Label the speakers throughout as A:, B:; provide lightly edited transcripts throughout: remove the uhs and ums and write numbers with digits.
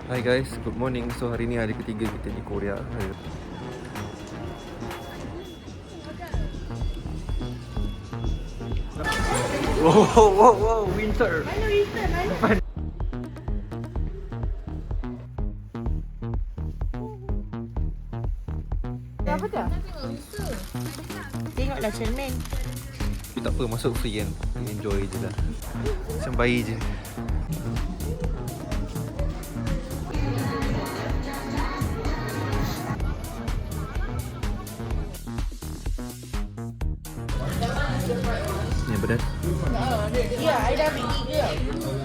A: Hi guys, good morning. So hari ni hari ketiga kita di Korea. Wow, winter.
B: Mana return? Mana? Apa tu? Tengoklah cermin.
A: Tapi tak apa, masuk free kan. Enjoy je lah. Macam bayi je. Ni apa dah?
B: Ya, I dah ambil 3.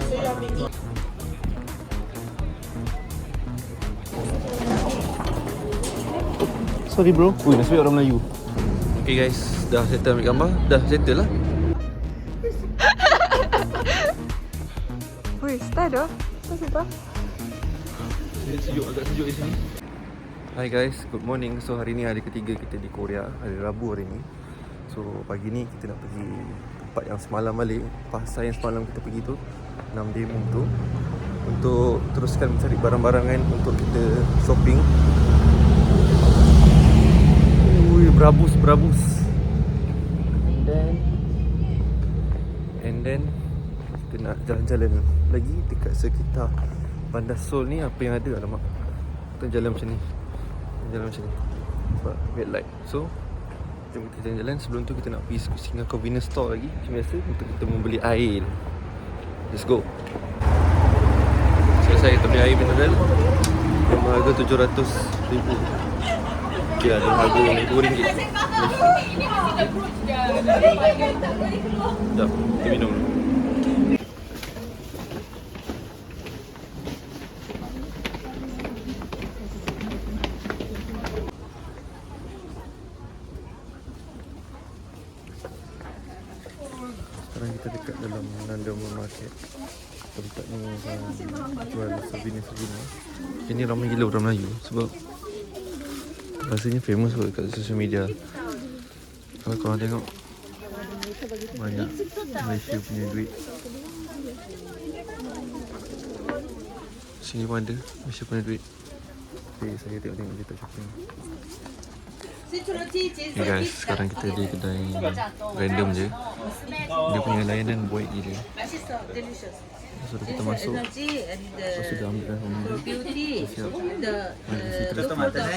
B: Saya dah ambil 3.
A: Sorry bro. Ui, nasib baik orang Melayu. Okay guys, dah settle ambil gambar. Dah settle lah.
B: Wih, start dah. Apa?
A: Sejuk, agak sejuk di sini. Hi guys, good morning. So hari ni hari ketiga kita di Korea. Hari Rabu hari ni. So pagi ni kita nak pergi tempat yang semalam balik. Pasar yang semalam kita pergi tu, 6 demo tu, untuk teruskan mencari barang-barang kan, untuk kita shopping. Ui, berabus. And then kita nak jalan-jalan lagi dekat sekitar Bandar Seoul ni. Apa yang ada, alamak. Kita jalan macam ni. Sebab red light. So jom kita jalan-jalan. Sebelum tu kita nak pergi singgah convenience store lagi macam biasa untuk kita membeli air. Let's go. Selesai kita beli air mineral yang harga 700,000. Okay lah, dengan harga RM2. Sekejap, kita minum dulu. Sekarang kita dekat dalam Nandamu Market. Tempat ni jual souvenir. Ini ramai gila orang Melayu sebab rasanya famous kot kat social media. Kalau korang tengok, banyak Malaysia punya duit. Sini pun ada Malaysia punya duit. Okay, saya tengok dia tak shopping. Okay guys, sekarang kita di kedai random je. Dia punya layanan baik gila. So kita masuk. Lepas tu dia ambil dah rumah dia. Siap. Citrus macam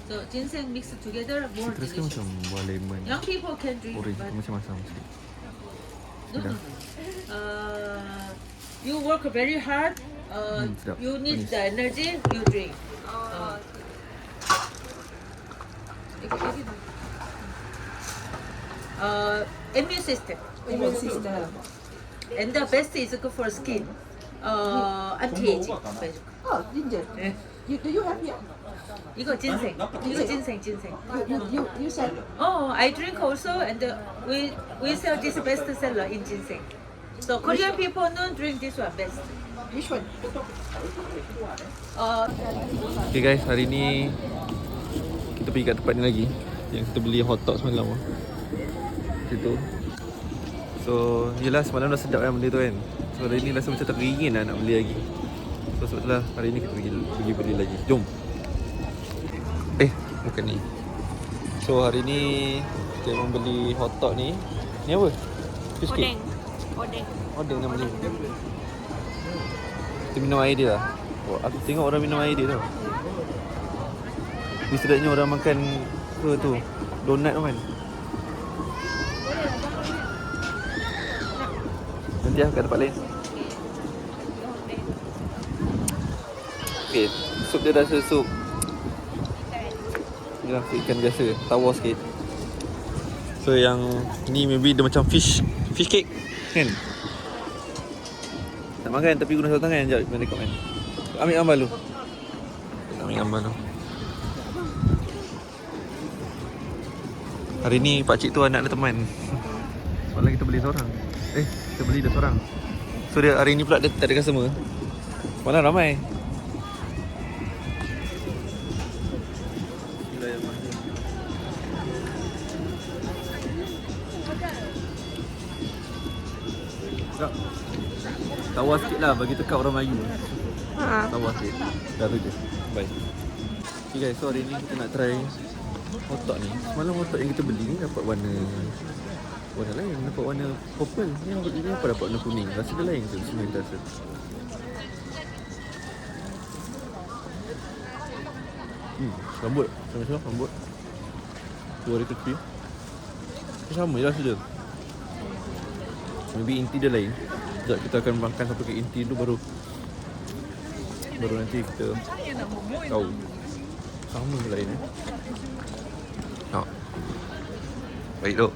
C: So ginseng mixed together more
A: citrus kan macam
C: delicious.
A: buah lemon,
C: Young people can drink.
A: orange,
C: but
A: macam-macam sikit.
C: no. You work very hard.
A: Sedap.
C: You need
A: Manis.
C: the energy. You drink. Immune system. And the best is good for skin. Anti-aging.
B: Oh, ginger.
C: 네.
B: Do you have here?
C: 이거 ginseng. 이거 ginseng.
B: You sell?
C: Oh, I drink also, and we sell this best seller in ginseng. So Korean people don't drink this one best.
B: Which one?
A: Okay guys, hari ni kita pergi kat tempat ni lagi yang kita beli hotdog semalam lah. Situ. So, yelah semalam dah sedap kan benda tu kan. So hari ni rasa macam teringin lah nak beli lagi. So sebab itulah hari ni kita pergi beli lagi. Jom. Bukan ni. So hari ni kita membeli hotdog ni. Ni apa? Fish cake. Odeng nama dia. Kita minum air dia lah. Oh, aku tengok orang minum air dia tau. Ni sedapnya orang makan apa tu, donat tu kan. Nanti lah kat tempat lain. Okay, sup dia rasa sup ya, ikan biasa, tawar sikit. So yang ni maybe dia macam fish cake kan. Nak makan tapi guna satu tangan. Sekejap, mana rekod kan. Ambil gambar dulu. Hari ni pakcik tu anak ada teman. Semalam kita beli seorang. Kita beli dia seorang. So dia hari ni pula dia tak ada customer. Semalam ramai. Tawar sikit lah bagi tekak orang Melayu. Tawar sikit. Dah tu je. Bye. Okay guys, so hari ni kita nak try otak ni. Semalam otak yang kita beli ni dapat warna lain, dapat warna purple. Ni apa dapat warna kuning. Rasa dia lain tu semua yang rasa. Lembut. Sama-sama lembut. Tu ada crispy. Sama je rasa dia. Maybe inti dia lain. Sekejap kita akan makan sampai ke inti tu baru nanti kita tahu. Sama ke lain Tak. Baik dok.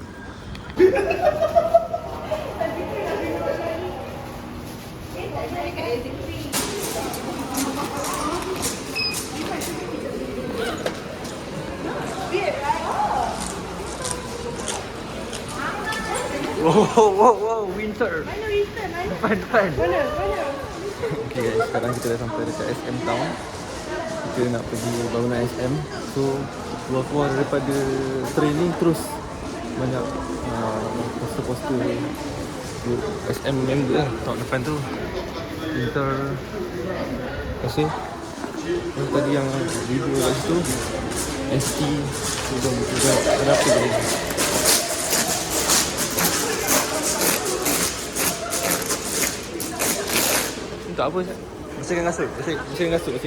A: Wow, winter.
B: Mana winter?
A: Depan.
B: Mana?
A: Okay guys, sekarang kita dah sampai dekat SM Town. Kita nak pergi bangunan SM. So, keluar daripada train ni terus banyak poster-poster SM member lah. Tengok depan tu winter. Kasih yang tadi yang video kat situ ST. Kita ada apa tadi? Tak apa, bersihkan kasut. Bersihkan kasut.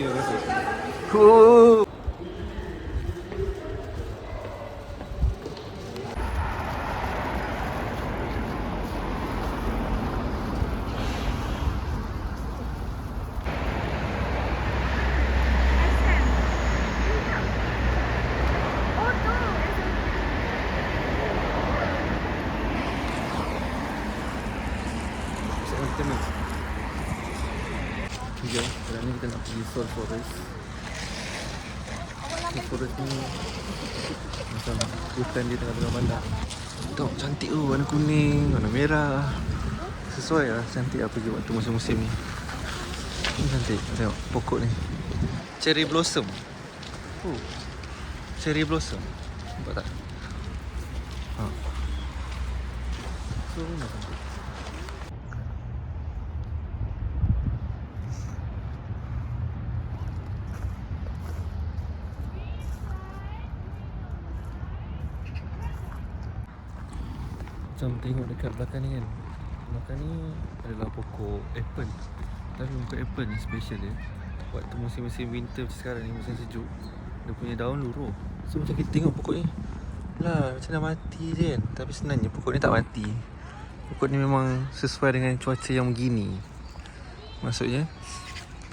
A: Okay, sekarang ni kita nak pergi Seoul Forest. Seoul Forest ni macam hutan di tengah-tengah bandar. Tengok cantik tu, warna kuning, warna merah. Sesuai lah, cantik lah pergi waktu musim-musim ni. Ni cantik, tengok pokok ni. Cherry blossom. Cherry blossom. Nampak tak? So, memang cantik. Macam tengok dekat belakang ni kan. Belakang ni adalah pokok apple. Tapi bukan apple ni special dia. Waktu musim-musim winter macam sekarang ni, musim sejuk, dia punya daun luruh. So macam kita tengok pokok ni, lah macam dah mati je kan. Tapi sebenarnya pokok ni tak mati. Pokok ni memang sesuai dengan cuaca yang begini. Maksudnya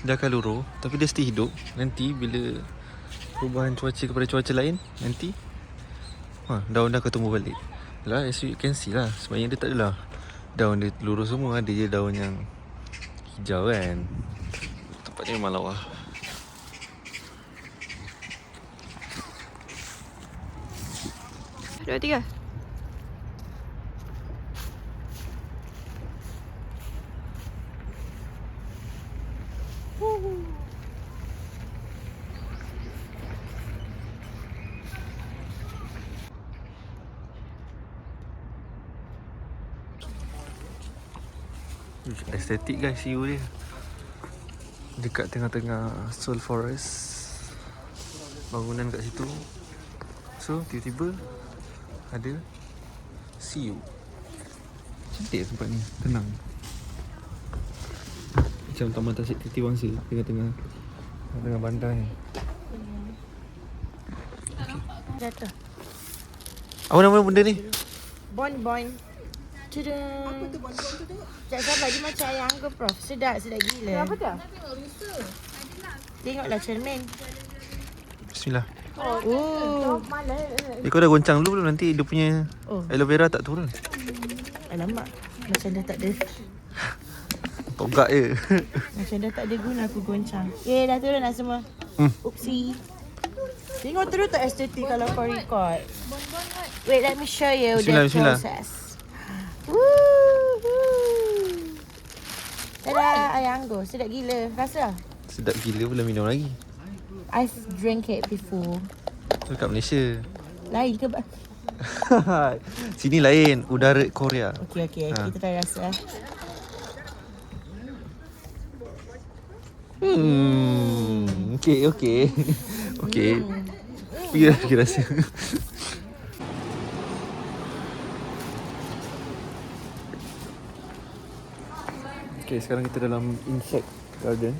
A: dia akan luruh, tapi dia still hidup. Nanti bila perubahan cuaca kepada cuaca lain, nanti daun dia akan tumbuh balik. Lah, as you can see lah, sebenarnya dia tak adalah daun dia luruh semua. Ada je daun yang hijau kan. Tempatnya memang lawa.
B: Dua, tiga.
A: Estetik guys, view dia dekat tengah-tengah Seoul Forest. Bangunan kat situ. So tiba-tiba ada see you. Cantik tempat ni, tenang. Macam Taman Tasik Titi Wangsa tengah-tengah bandar ni.
B: Jatuh.
A: Apa nama benda ni?
B: Bon. Tudung. Apa tu bon tu tengok? Sekejap sabar, dia macam ayam anggur prof. Sedap gila. Apa tu? Tengoklah cermin.
A: Bismillah.
B: Oh.
A: Kau dah goncang dulu belum? Nanti dia punya aloe vera tak turun.
B: Alamak, macam dah tak ada.
A: Togak je.
B: Macam dah tak ada guna aku goncang. Dah turun dah semua. Oopsie. Tengok terus tak estetik kalau kau record. Wait, let me show you the process. Tada, ayam anggur. Sedap gila. Rasa?
A: Sedap gila, belum minum lagi.
B: I've drank it before.
A: Dekat Malaysia.
B: Lain ke?
A: Sini lain, udara Korea.
B: Okay. Kita try rasa.
A: Okay. Okay. Pergi rasa. Okay, sekarang kita dalam insect garden.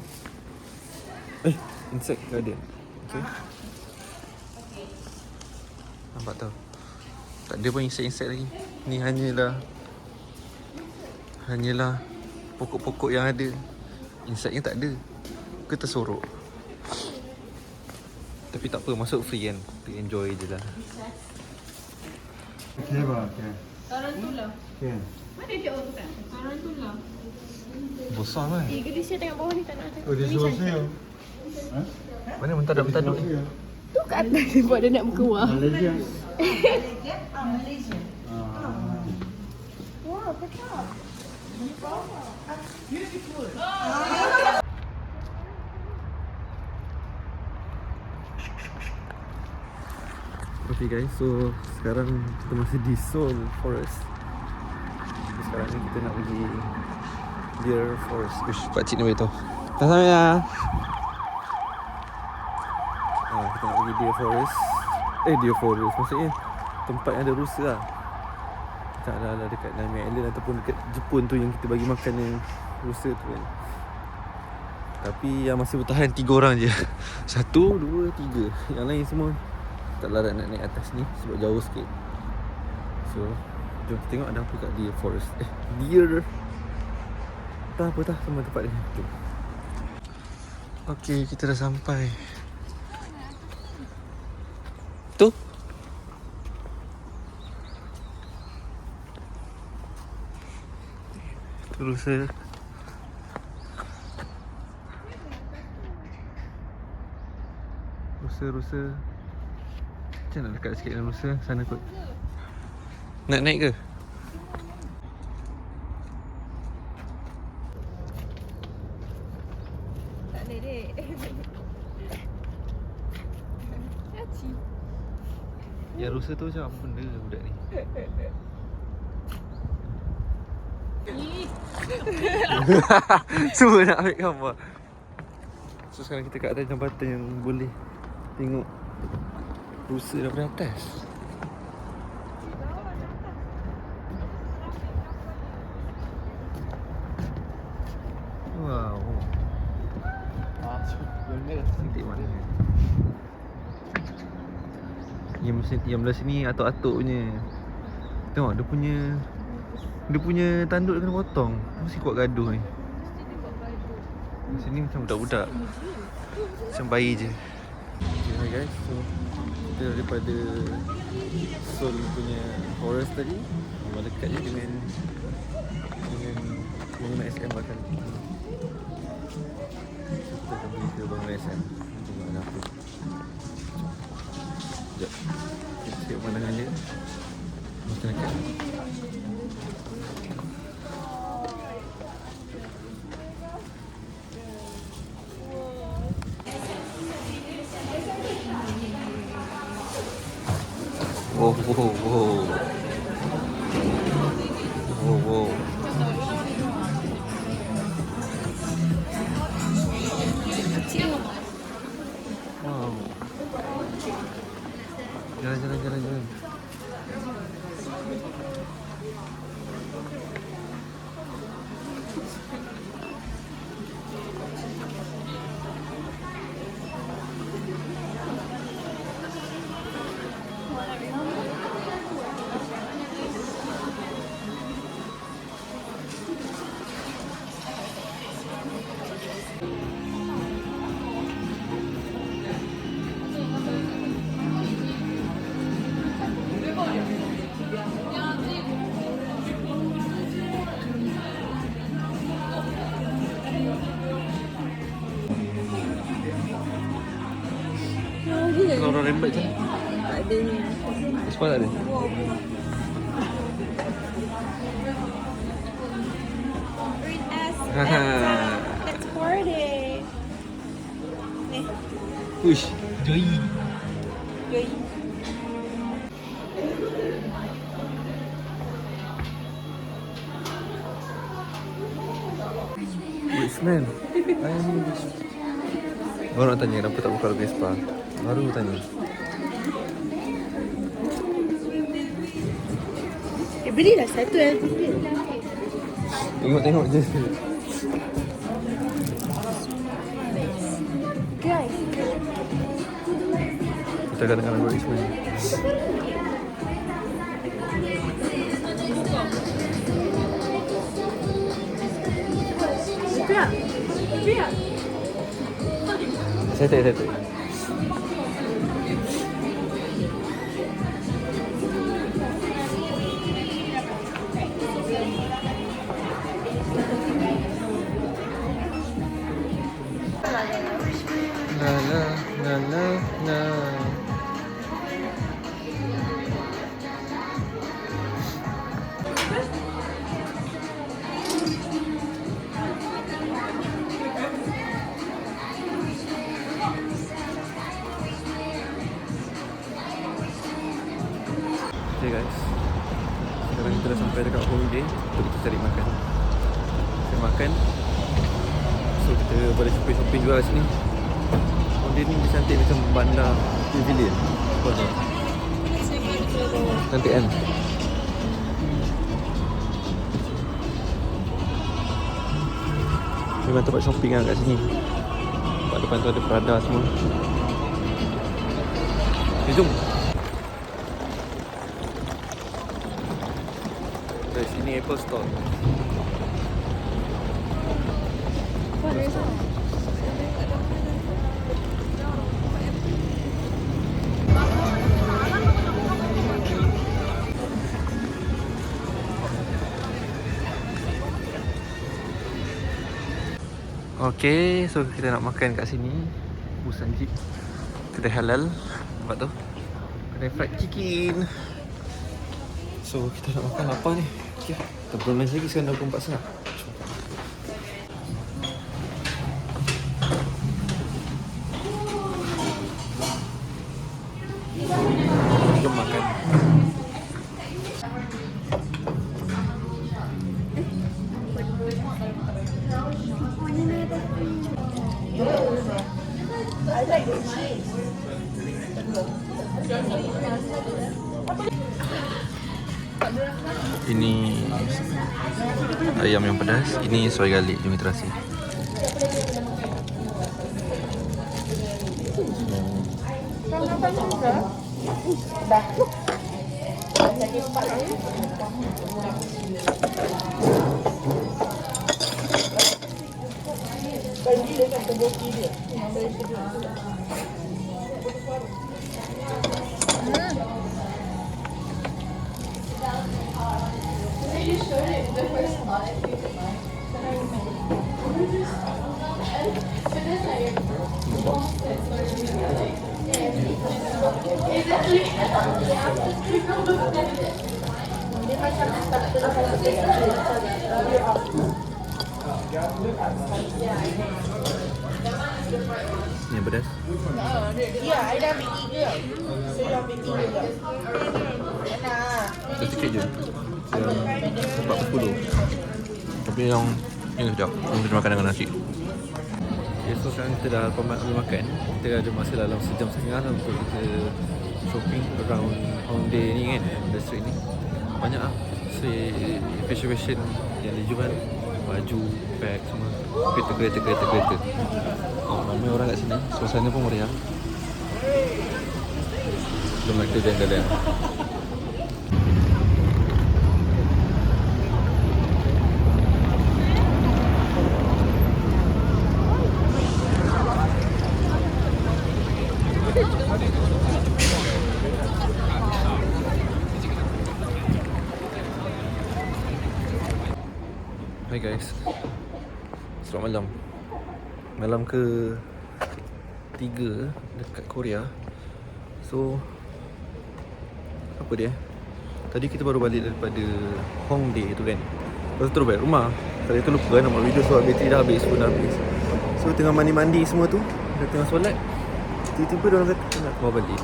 A: Insect garden. Okay. Nampak tau? Tak ada pun insect-insect lagi. Ni hanyalah pokok-pokok yang ada. Inseknya tak ada. Ke tersorok. Tapi tak apa, masuk free kan. Kita enjoy je lah.
D: Okay ba? Okay.
C: Tarantula.
D: Okay.
C: Mana dia orang tu kan? Tarantula.
A: Besar kan?
B: Gelis saya tengok bawah ni tak nak tengok.
D: Oh, dia suruh saya. Ha?
A: Mana mentaduk-mentaduk ni?
B: Tu kat atas dia buat dia nak keluar.
D: Malaysia.
C: Malaysia.
B: Wah, petak.
A: Okay guys, so sekarang kita masih di Seoul Forest. So, sekarang ni kita nak pergi Deer Forest. Uish, pakcik ni beritahu. Sama ya. Kita nak pergi Deer Forest. Deer Forest maksudnya tempat yang ada rusa lah. Tak lah dekat Nami Island ataupun dekat Jepun tu yang kita bagi makan yang rusa tu kan. Tapi yang masih bertahan 3 orang je. 1, 2, 3. Yang lain semua tak larat nak naik atas ni sebab jauh sikit. So jom kita tengok ada apa kat Deer Forest. Deer tak apa dah, semua tempat dia. Jom. Okay, kita dah sampai. Tu rusa. Rusa. Macam nak dekat sikit dengan rusa sana kot. Nak naik ke?
B: Tak ada dek. Caci.
A: Yang rusa tu macam apa benda budak ni? Semua nak ambil gambar. So sekarang kita kat atas jambatan yang boleh tengok rusa daripada atas. Wow. Cantik mana. Yang belah sini atuk-atuk punya. Tengok dia punya tanduk dia kena potong. Mesti kuat gaduh ni. Di sini macam budak-budak. Macam bayi je. Okay guys, so kita daripada Seoul punya forest tadi dekat je dengan bangunan SM bakal. So kita akan pergi ke bangunan SM. Tengok ada apa. Sekejap. Kita tengok pemandangan dia. Masyarakat. Wow. Wow. Jalan. Kalau orang rembat je.
B: Tak ada ni.
A: Sebab tak ada.
B: Read us.
A: Haha.
B: Let's party.
A: Uish, Joy.
B: Joy.
A: Wait, smell. I need this. Baru nak tanya kenapa tak buka Vespa. Baru tanya.
B: Belilah satu LPP.
A: Tengok je.
B: Guys.
A: Kita akan dengar lagu Ismail. Saya tak. La. Okay guys, sekarang kita dah sampai dekat Hongdae. Kita cari makan. Kita makan. So kita boleh shopping juga kat sini. Hongdae ni cantik macam bandar pavilion. Betul. Cantik kan? Memang tempat shopping kan kat sini. Tempat depan tu ada Prada semua. Okay, jom. Dari sini Apple Store. Okay, so kita nak makan kat sini Busan Jeep. Kedai halal. Nampak tu? Kedai fried chicken. So kita nak makan apa ni? Okay, kita belum lagi sekarang 24.30. Jom makan. Ini ayam yang pedas. Ini soy garlic. Jom kita rasa. Ini yang pedas.
B: Ya, I dah ambil 3. Saya ambil 3 juga.
A: Kita sikit je. Yang 40. Tapi yang ini sekejap. Kita makan dengan nasi. Okay, so sekarang kita dah ambil makan. Kita ada masa dalam sejam setengah lah untuk kita shopping around Hongdae ni kan. District ni banyak lah. Fashion yang dijual. Baju, bag semua. Kereta. Ramai orang kat sini. Suasana pun meriah. Jom kita jalan-jalan. Hai guys, selamat malam. Malam ke 3 dekat Korea. So apa dia? Tadi kita baru balik daripada Hongdae tu kan. Lepas tu terus balik rumah. Tadi tu lupa nak buat video sebab bateri dah habis, phone dah habis. So tengah mandi-mandi semua tu, dah tengah solat. Tiba-tiba diorang kata nak keluar balik,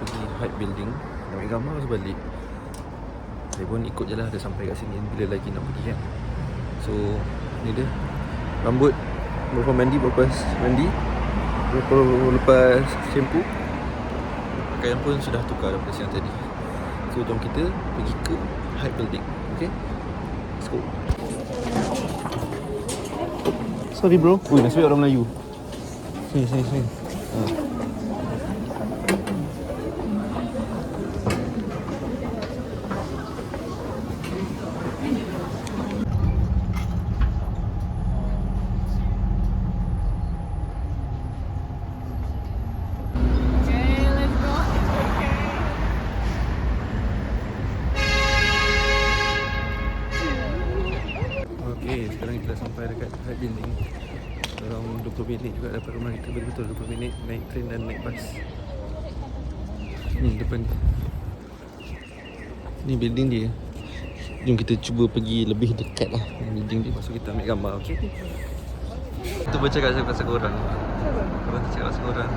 A: pergi Hype Building, nak ambil gambar terus balik. Saya pun ikut je lah, dah sampai kat sini. Bila lagi nak pergi kan. So ni dia rambut, baru mandi, baru mandi. Lepas shampoo, pakaian pun sudah tukar daripada siang tadi. So jom kita pergi ke Hype Building. Okay, let's go. Sorry bro. Ui, nasib baik orang Melayu. Sini. Okay, sekarang kita dah sampai dekat Hype Building. Dalam 20 minit juga dapat rumah kita. Betul 20 minit naik train dan naik bas. Ni depan dia. Ni building dia. Jom kita cuba pergi lebih dekat lah building dia. Lepas tu kita ambil gambar, okay? Kita bercakap pasal korang. Korang cakap pasal korang.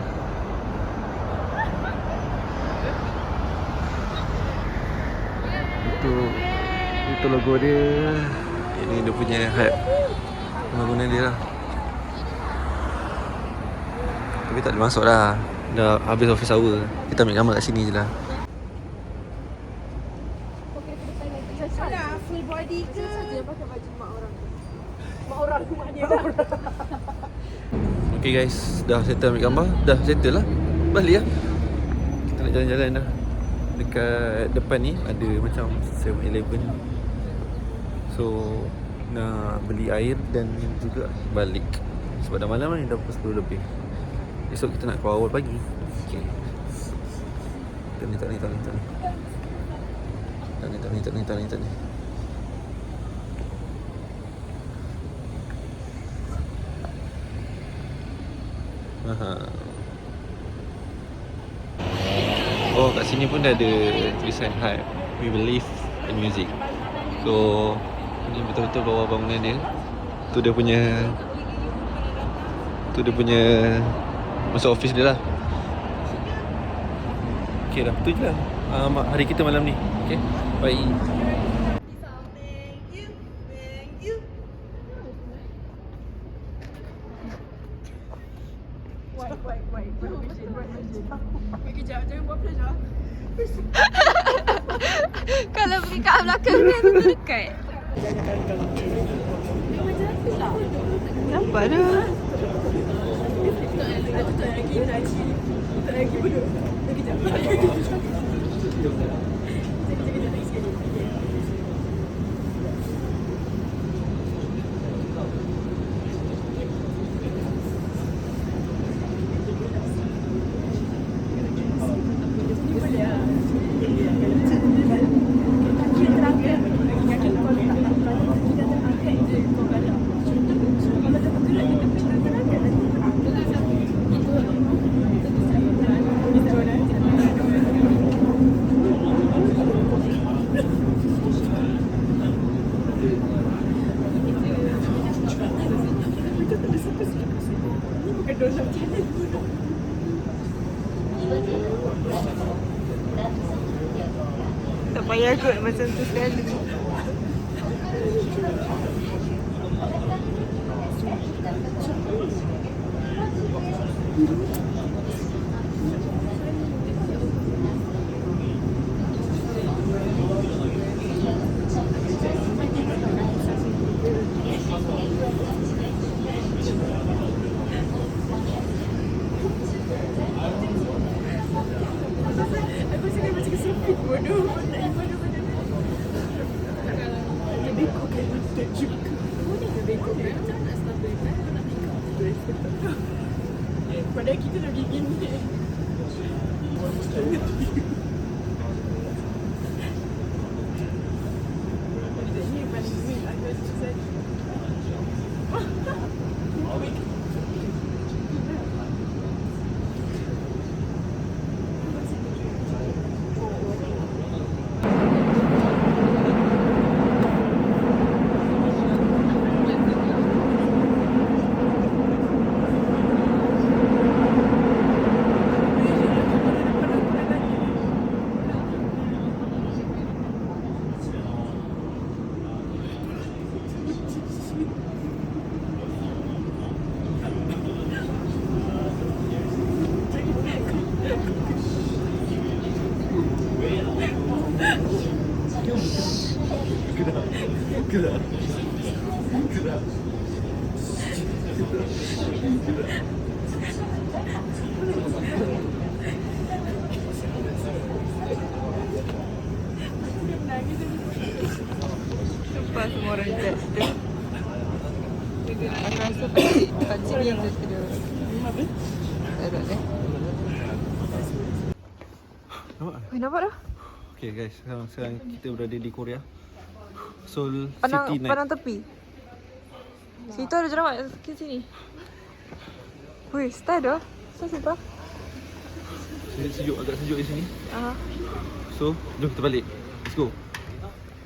A: Itu logo dia. Ini dia punya hype bangunan dia lah. Tapi tak boleh masuk dah. Dah habis office hour. Kita ambil gambar kat sini je lah.
B: Full body ke? Saja pakai baju mak orang. Mak orang dia.
A: Okay guys, dah settle ambil gambar. Dah settle lah. Balik lah. Kita nak jalan-jalan dah. Dekat depan ni ada macam 7-Eleven. So nak beli air dan juga balik. Sebab dah malam ni, dah pukul 10 lebih. Esok kita nak keluar awal pagi. Okay. Tak ni. Aha. Oh, kat sini pun dah ada tulisan Hype, we believe in music. So ni betul-betul bawah bangunan dia. Tu dia punya masuk office dia lah. Okay dah, tu je lah hari kita malam ni. Okay, bye.
E: Kalau pergi kat belakang dia tu dekat.
B: Nampak dah. Tak payah kot macam tu sekali. Aku cakap macam kesempit bodoh. Lebih kau kan tak juga. Lebih kau kan macam nak start dengan nak ikut. Padahal kita dah gigin ni. Ini paling sweet aku rasa.
E: Sumpah semua orang judge tu. Aku rasa pakcik ni yang judge dia. Tak ada eh.
A: Nampak?
E: Nampak dah?
A: Okay guys, sekarang kita berada di Korea. Seoul
E: Pandang,
A: City Night.
E: pandang tepi. Situ ada jerawat ke sini. Wih, style dah. So siapa?
A: Sejuk, agak sejuk di sini.
E: Ah.
A: So, jom kita balik. Let's go.